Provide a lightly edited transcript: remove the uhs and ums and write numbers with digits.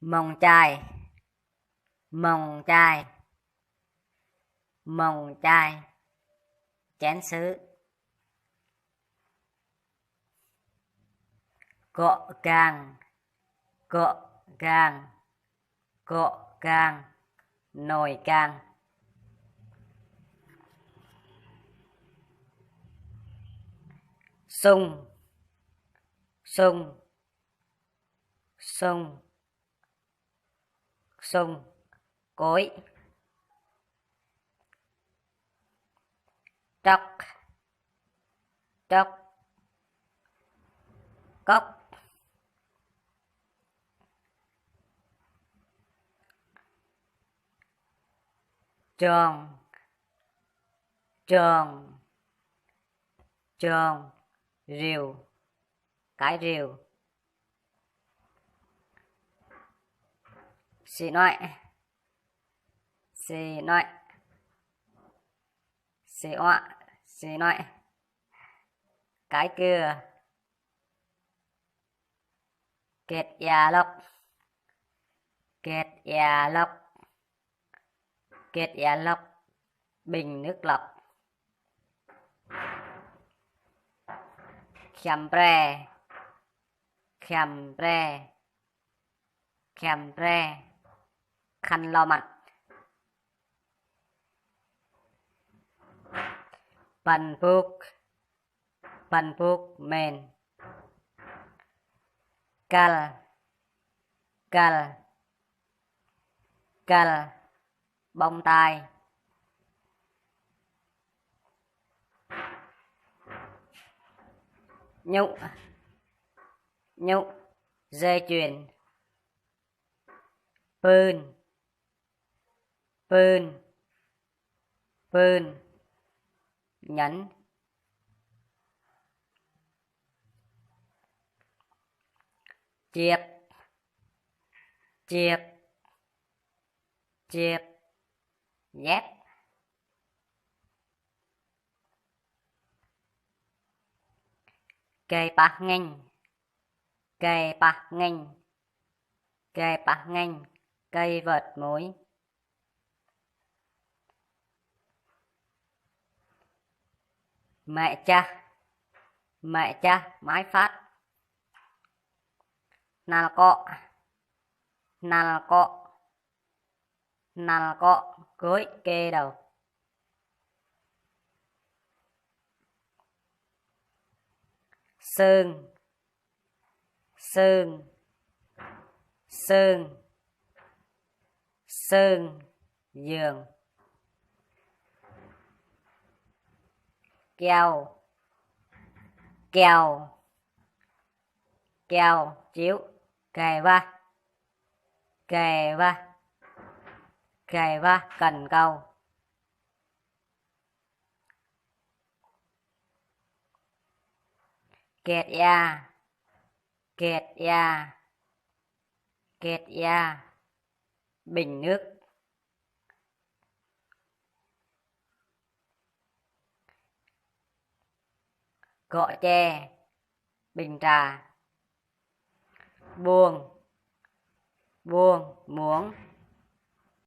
mồng chai, mồng chai, mồng chai, chén sứ. Cọ càng, cọ càng, cọ càng, nồi càng. Sung, sung, sung, sung, cối. Tróc, tróc, cốc. Tròn, tròn, tròn, rìu, cái rìu. Xì noại, xì noại, xì ọa, xì noại. Cái cưa. Kẹt già lọc, kẹt già lọc, kẹt già lọc, bình nước lọc. Khăm pre, khăm pre, khăm pre, khăn lau mặt. Pan phúc men. Cal, cal, cal, bông tai. Nhụ, nhụ, dây chuyền. Pươn, pươn, pươn, nhấn. Chiệp, chiệp, chiệp, dép. Cây bạc nghênh, cây bạc nghênh, cây bạc nghênh, cây vợt mối. Mẹ cha, mái phát. Nal cọ, nal cọ, nal cọ, cưới kê đầu. Sương, sương, sương, sương, giường. Keo, keo, keo, chiếu. Kề va, kề va, kề va, cần câu. Kẹt da, kẹt da, kẹt da, bình nước. Cọ tre, bình trà. Buông, buông, muống.